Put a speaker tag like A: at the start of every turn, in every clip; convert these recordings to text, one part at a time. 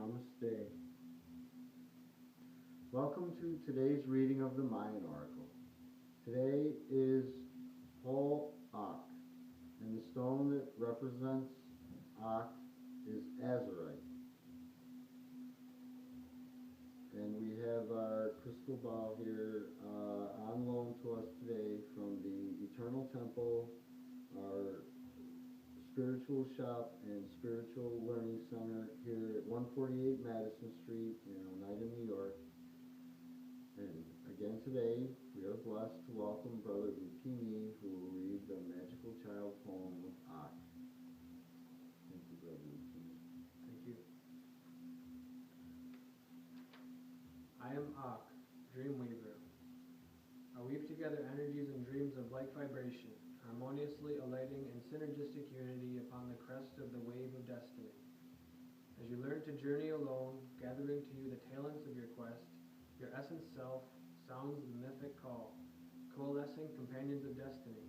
A: Namaste. Welcome to today's reading of the Mayan Oracle. Today is Hol Ak, and the stone that represents Ak is azurite. And we have our crystal ball here on loan to us today from the Eternal Temple, our spiritual shop and spiritual learning center here at 148 Madison Street in Oneida, New York. And again today, we are blessed to welcome Brother Upimi, who will read the magical child poem of Ak. Thank you, Brother Upimi.
B: Thank you. I am Ak, Dreamweaver. I weave together energies and dreams of like vibration, harmoniously alighting in synergistic unity upon the crest of the wave of destiny. As you learn to journey alone, gathering to you the talents of your quest, your essence self sounds the mythic call, coalescing companions of destiny.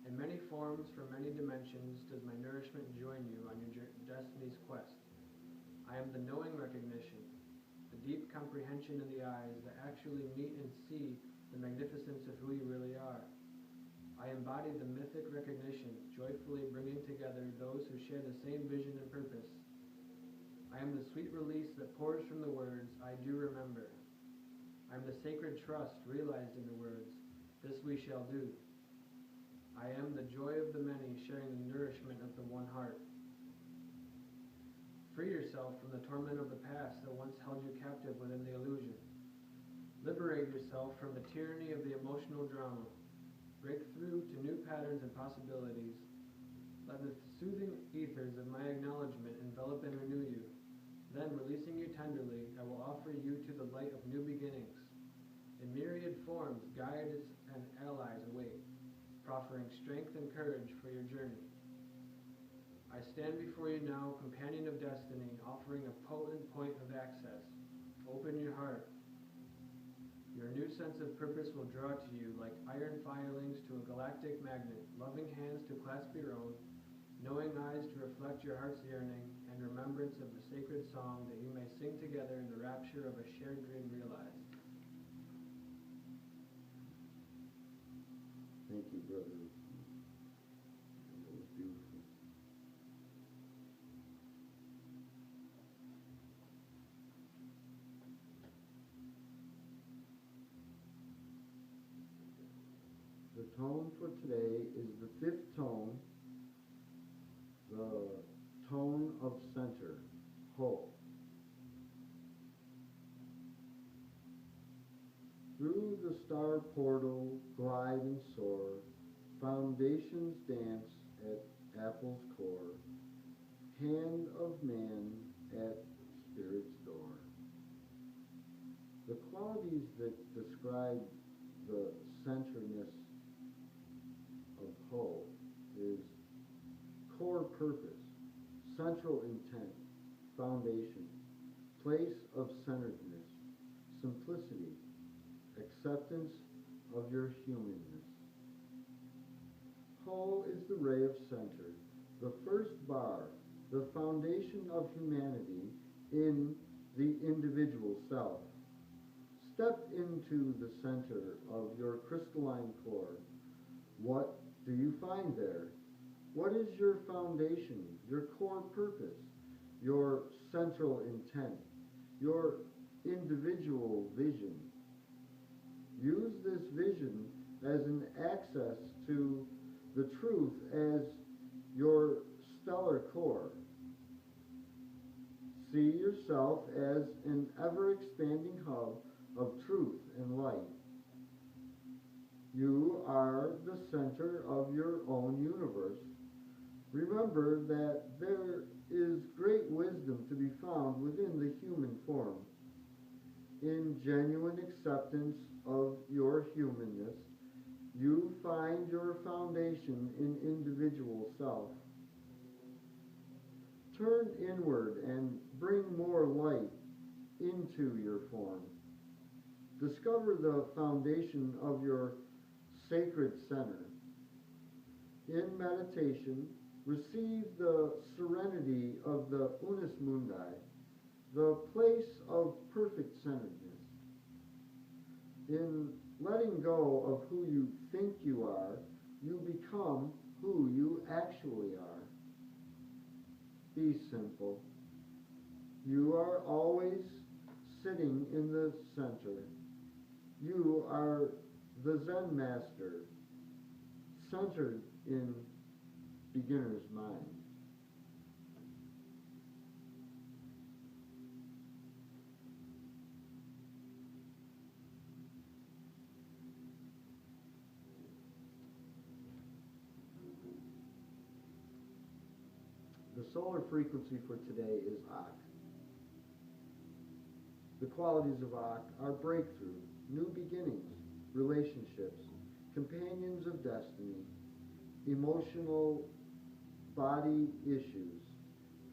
B: In many forms, from many dimensions, does my nourishment join you on your destiny's quest. I am the knowing recognition, the deep comprehension in the eyes that actually meet and see the magnificence of who you really are. I embody the mythic recognition, joyfully bringing together those who share the same vision and purpose. I am the sweet release that pours from the words, I do remember. I am the sacred trust realized in the words, this we shall do. I am the joy of the many, sharing the nourishment of the one heart. Free yourself from the torment of the past that once held you captive within the illusion. Liberate yourself from the tyranny of the emotional drama. Break through to new patterns and possibilities. Let the soothing ethers of my acknowledgement envelop and renew you. Then, releasing you tenderly, I will offer you to the light of new beginnings. In myriad forms, guides and allies await, proffering strength and courage for your journey. I stand before you now, companion of destiny, offering a potent point of access. Open your heart. Your new sense of purpose will draw to you like iron filings to a galactic magnet, loving hands to clasp your own, knowing eyes to reflect your heart's yearning, and remembrance of the sacred song that you may sing together in the rapture of a shared dream realized.
A: Thank you, Brother. That was beautiful. The tone for today is the fifth tone, the tone of center, Ho. Through the star portal glide and soar, foundations dance at apple's core, hand of man at spirit's door. The qualities that describe the centerness of Ho is core purpose, central intent, foundation, place of centeredness, simplicity, acceptance of your humanness. Ho is the ray of center, the first bar, the foundation of humanity in the individual self. Step into the center of your crystalline core. What do you find there? What is your foundation, your core purpose, your central intent, your individual vision? Use this vision as an access to the truth as your stellar core. See yourself as an ever-expanding hub of truth and light. You are the center of your own universe. Remember that there is great wisdom to be found within the human form. In genuine acceptance of your humanness, you find your foundation in individual self. Turn inward and bring more light into your form. Discover the foundation of your sacred center. In meditation, receive the serenity of the Unus Mundi. the place of perfect centeredness. In letting go of who you think you are, you become who you actually are. Be simple. You are always sitting in the center. You are the Zen master, centered in beginner's mind. The solar frequency for today is Ak. The qualities of Ak are breakthrough, new beginnings, relationships, companions of destiny, emotional body issues,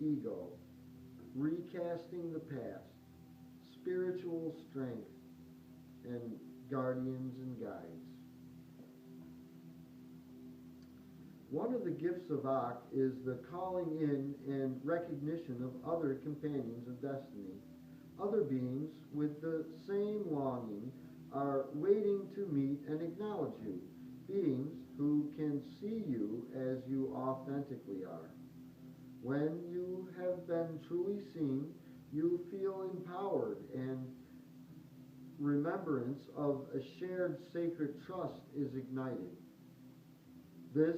A: ego, recasting the past, spiritual strength, and guardians and guides. One of the gifts of Ak is the calling in and recognition of other companions of destiny. Other beings with the same longing are waiting to meet and acknowledge you, beings who can see you as you authentically are. When you have been truly seen, you feel empowered, and remembrance of a shared sacred trust is ignited. This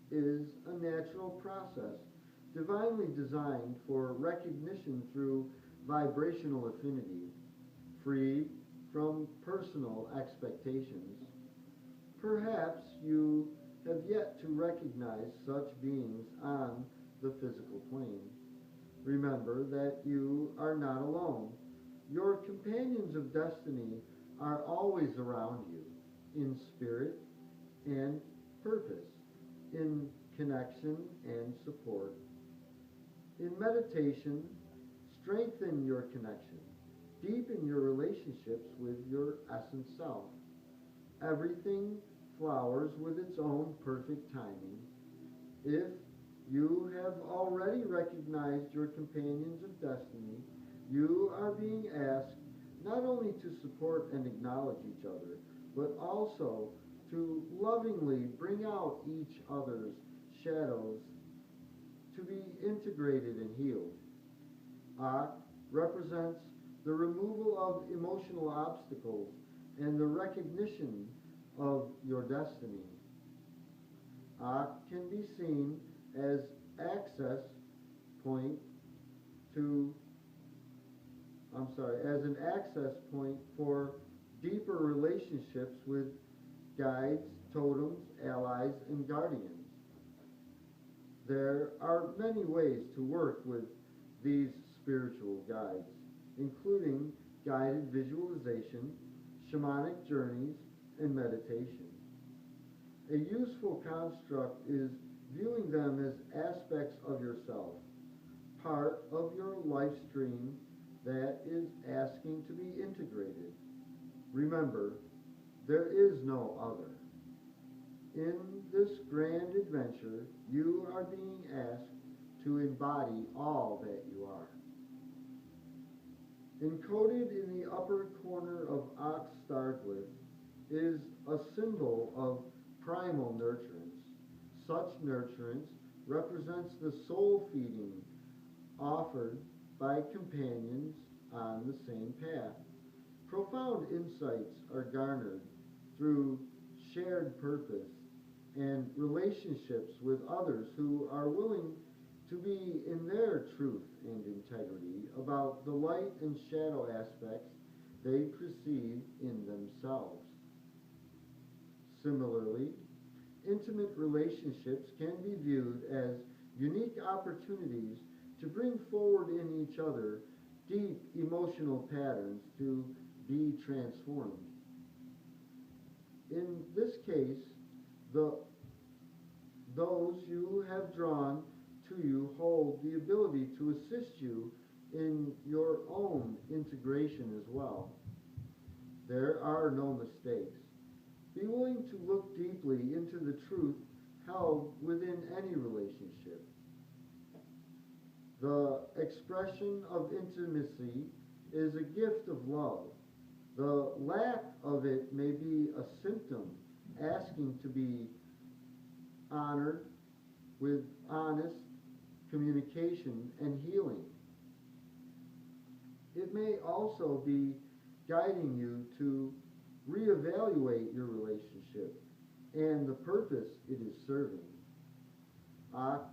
A: is a natural process, divinely designed for recognition through vibrational affinity, free from personal expectations. Perhaps you have yet to recognize such beings on the physical plane. Remember that you are not alone. Your companions of destiny are always around you, in spirit and purpose, in connection and support. In meditation, strengthen your connection. Deepen your relationships with your essence self. Everything flowers with its own perfect timing. If you have already recognized your companions of destiny, you are being asked not only to support and acknowledge each other, but also to lovingly bring out each other's shadows to be integrated and healed. Ak represents the removal of emotional obstacles and the recognition of your destiny. Ak can be seen as point to as an access point for deeper relationships with guides, totems, allies, and guardians. There are many ways to work with these spiritual guides, including guided visualization, shamanic journeys, and meditation. A useful construct is viewing them as aspects of yourself, part of your life stream that is asking to be integrated. Remember, there is no other. In this grand adventure, you are being asked to embody all that you are. Encoded in the upper corner of Ak's star glyph is a symbol of primal nurturance. Such nurturance represents the soul feeding offered by companions on the same path. Profound insights are garnered through shared purpose and relationships with others who are willing to be in their truth and integrity about the light and shadow aspects they perceive in themselves. Similarly, intimate relationships can be viewed as unique opportunities to bring forward in each other deep emotional patterns to be transformed. In this case, those you have drawn to you hold the ability to assist you in your own integration as well. There are no mistakes. Be willing to look deeply into the truth held within any relationship. The expression of intimacy is a gift of love. The lack of it may be a symptom asking to be honored with honest communication and healing. It may also be guiding you to reevaluate your relationship and the purpose it is serving.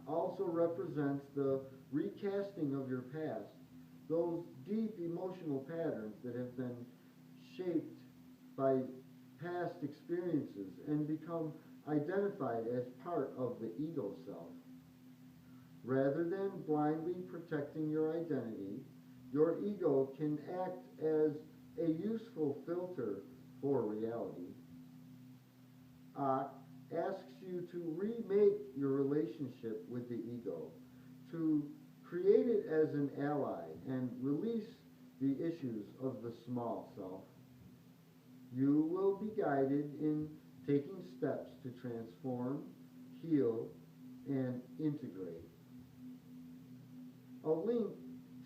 A: Also represents the recasting of your past, those deep emotional patterns that have been shaped by past experiences and become identified as part of the ego self. Rather than blindly protecting your identity, your ego can act as a useful filter for reality. Asks you to remake your relationship with the ego, to create it as an ally and release the issues of the small self. You will be guided in taking steps to transform, heal, and integrate. A link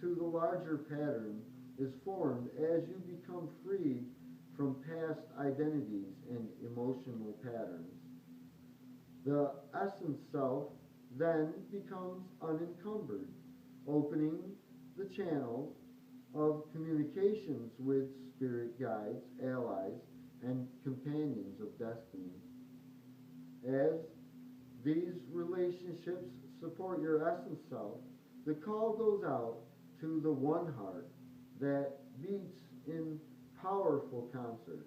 A: to the larger pattern is formed as you become free from past identities and emotional patterns. The essence self then becomes unencumbered, opening the channels of communications with spirit guides, allies, and companions of destiny. As these relationships support your essence self, the call goes out to the one heart that beats in powerful concert.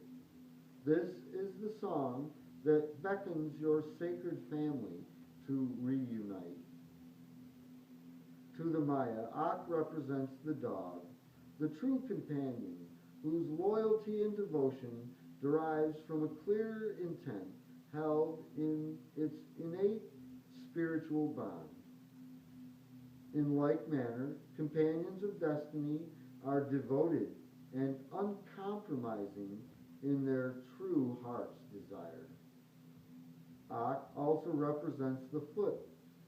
A: This is the song that beckons your sacred family to reunite. To the Maya, Ak represents the dog, the true companion, whose loyalty and devotion derives from a clear intent held in its innate spiritual bond. In like manner, companions of destiny are devoted and uncompromising in their true heart's desire. Ak also represents the foot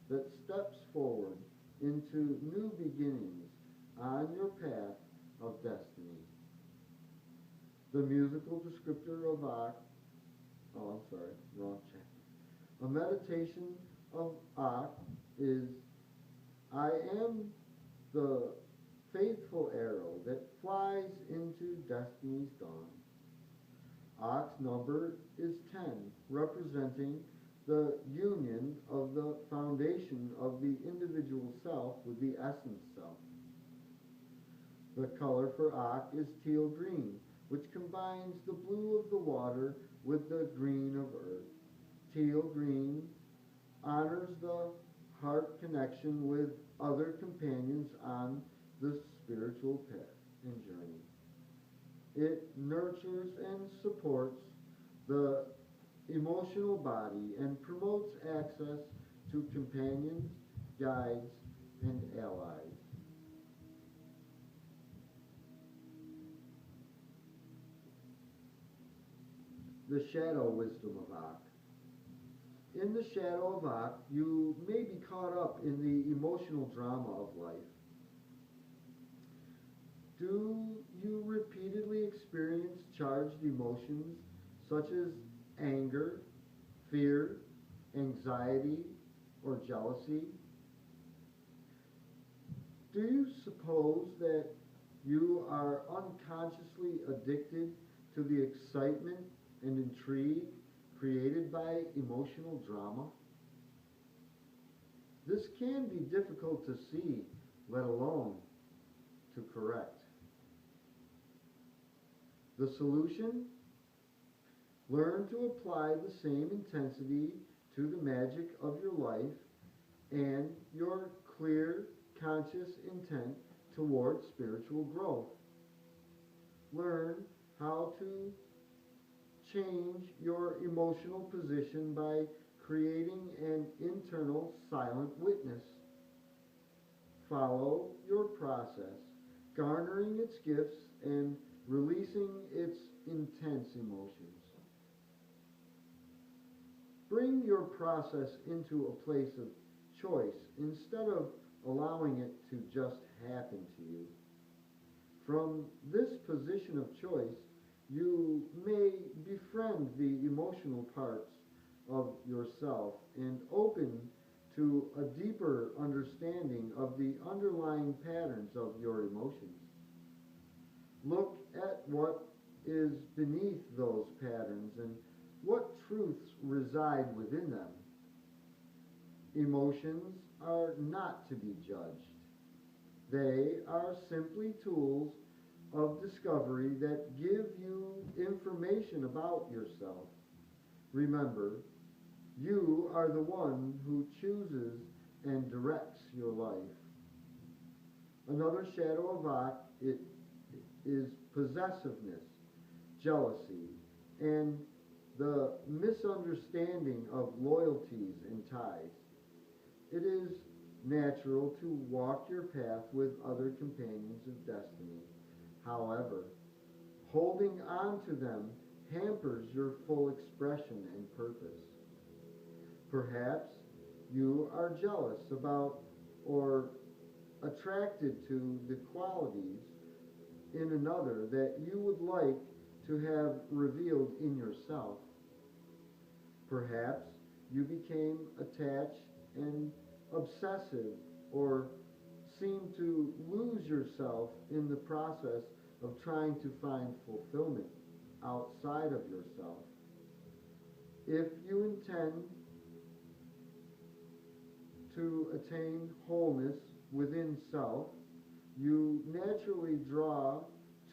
A: that steps forward into new beginnings on your path of destiny. The musical descriptor of Ak, wrong chapter. A meditation of Ak is, I am the faithful arrow that flies into destiny's dawn. Ak's number is 10, representing the union of the foundation of the individual self with the essence self. The color for Ak is teal green, which combines the blue of the water with the green of earth. Teal green honors the heart connection with other companions on the spiritual path and journey. It nurtures and supports the emotional body and promotes access to companions, guides, and allies. The shadow wisdom of Ak. In the shadow of Ak, you may be caught up in the emotional drama of life. Do you repeatedly experience charged emotions such as anger, fear, anxiety, or jealousy? Do you suppose that you are unconsciously addicted to the excitement and intrigue created by emotional drama? This can be difficult to see, let alone to correct. The solution? Learn to apply the same intensity to the magic of your life and your clear, conscious intent towards spiritual growth. Learn how to change your emotional position by creating an internal silent witness. Follow your process, garnering its gifts and releasing its intense emotions. Bring your process into a place of choice instead of allowing it to just happen to you. From this position of choice, you may befriend the emotional parts of yourself and open to a deeper understanding of the underlying patterns of your emotions. Look at what is beneath those patterns and what truths reside within them. Emotions are not to be judged. They are simply tools of discovery that give you information about yourself. Remember, you are the one who chooses and directs your life. Another shadow of Ak is possessiveness, jealousy, and the misunderstanding of loyalties and ties. It is natural to walk your path with other companions of destiny. However, holding on to them hampers your full expression and purpose. Perhaps you are jealous about or attracted to the qualities in another that you would like to have revealed in yourself. Perhaps you became attached and obsessive or seem to lose yourself in the process of trying to find fulfillment outside of yourself. If you intend to attain wholeness within self, you naturally draw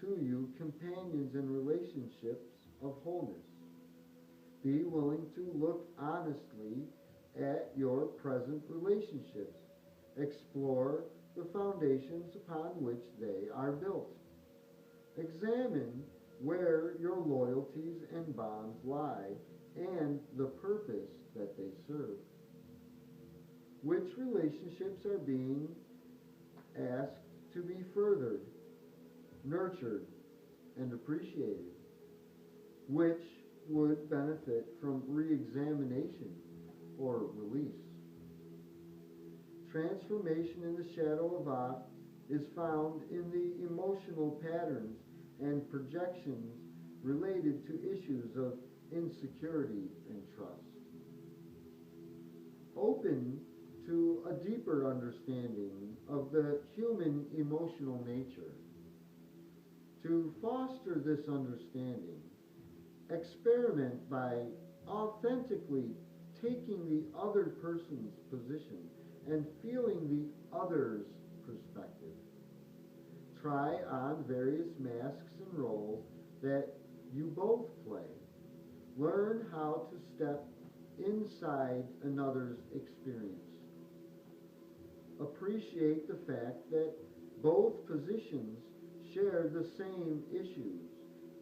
A: to you companions and relationships of wholeness. Be willing to look honestly at your present relationships. Explore the foundations upon which they are built. Examine where your loyalties and bonds lie and the purpose that they serve. Which relationships are being asked to be furthered, nurtured, and appreciated? Which would benefit from re-examination or release? Transformation in the shadow of Ak is found in the emotional patterns and projections related to issues of insecurity and trust. Open to a deeper understanding of the human emotional nature. To foster this understanding, experiment by authentically taking the other person's position and feeling the other's perspective. Try on various masks and roles that you both play. Learn how to step inside another's experience. Appreciate the fact that both positions share the same issues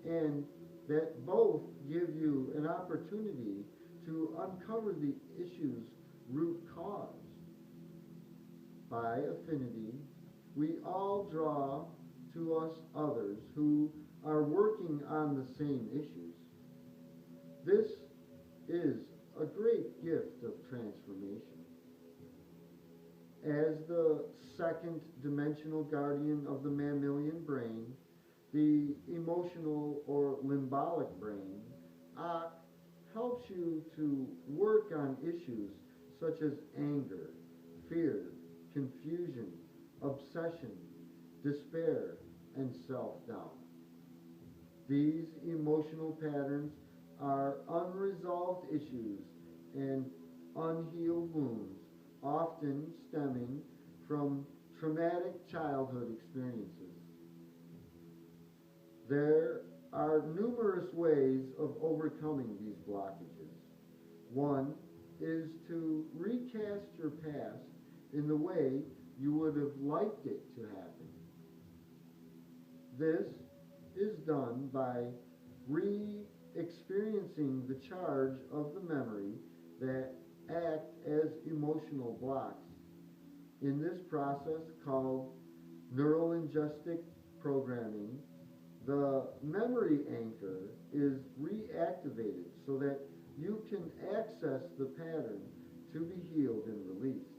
A: and that both give you an opportunity to uncover the issue's root cause. By affinity, we all draw to us others who are working on the same issues. This is a great gift of transformation. As the second dimensional guardian of the mammalian brain, the emotional or limbic brain, Ak helps you to work on issues such as anger, fear, confusion, obsession, despair, and self-doubt. These emotional patterns are unresolved issues and unhealed wounds, often stemming from traumatic childhood experiences. There are numerous ways of overcoming these blockages. One is to recast your past in the way you would have liked it to happen. This is done by re-experiencing the charge of the memory that act as emotional blocks. In this process called neurolinguistic programming, the memory anchor is reactivated so that you can access the pattern to be healed and released.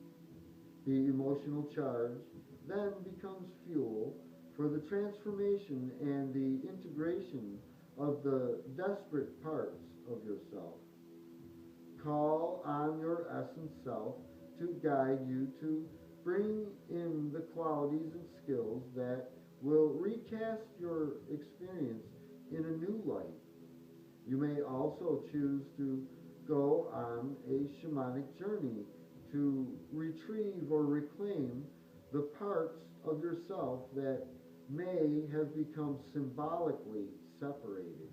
A: The emotional charge then becomes fuel for the transformation and the integration of the desperate parts of yourself. Call on your essence self to guide you to bring in the qualities and skills that will recast your experience in a new light. You may also choose to go on a shamanic journey to retrieve or reclaim the parts of yourself that may have become symbolically separated.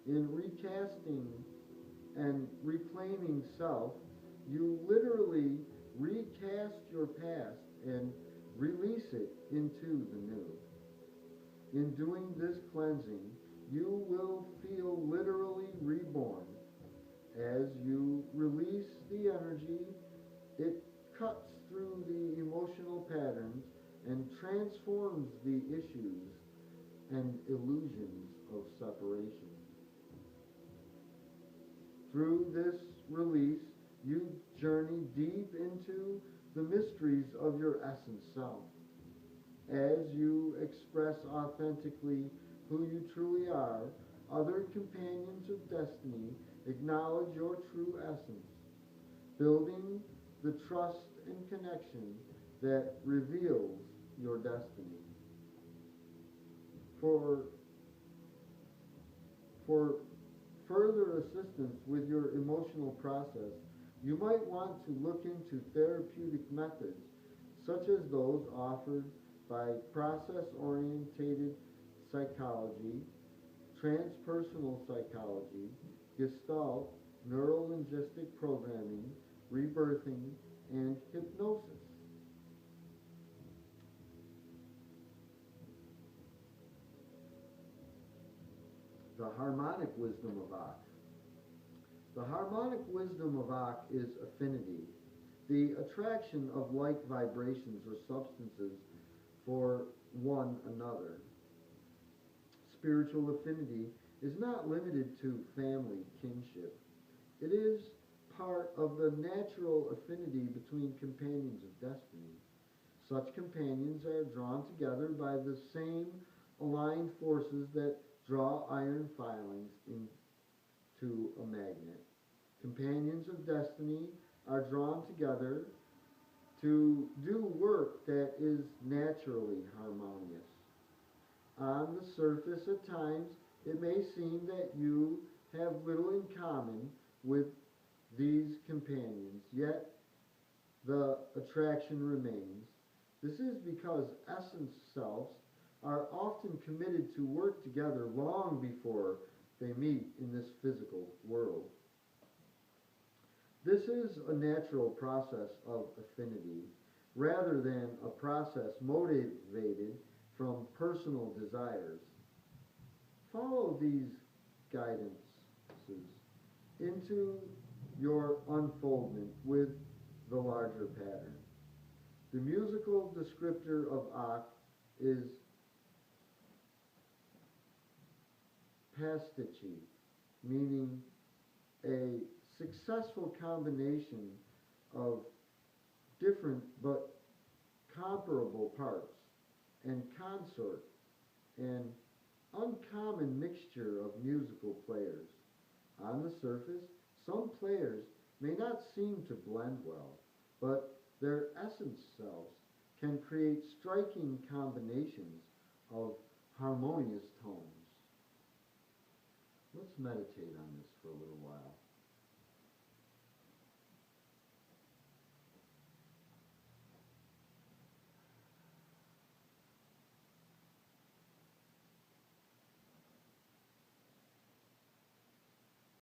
A: In recasting and reclaiming self, you literally recast your past and release it into the new. In doing this cleansing, you will feel literally reborn. As you release the energy, it cuts through the emotional patterns and transforms the issues and illusions of separation. Through this release, you journey deep into the mysteries of your essence self. As you express authentically who you truly are, other companions of destiny acknowledge your true essence, building the trust and connection that reveals your destiny. For further assistance with your emotional process, you might want to look into therapeutic methods such as those offered by process-orientated psychology, transpersonal psychology, Gestalt, neurolinguistic programming, rebirthing, and hypnosis. The harmonic wisdom of Ak. The harmonic wisdom of Ak is affinity, the attraction of like vibrations or substances for one another. Spiritual affinity is not limited to family kinship. It is part of the natural affinity between companions of destiny. Such companions are drawn together by the same aligned forces that draw iron filings into a magnet. Companions of destiny are drawn together to do work that is naturally harmonious. On the surface, at times, it may seem that you have little in common with these companions, yet the attraction remains. This is because essence selves are often committed to work together long before they meet in this physical world. This is a natural process of affinity rather than a process motivated from personal desires. Follow these guidances into your unfoldment with the larger pattern. The musical descriptor of Ak is pastiche, meaning a successful combination of different but comparable parts, and consort, an uncommon mixture of musical players. On the surface, some players may not seem to blend well, but their essence selves can create striking combinations of harmonious tones. Let's meditate on this for a little while.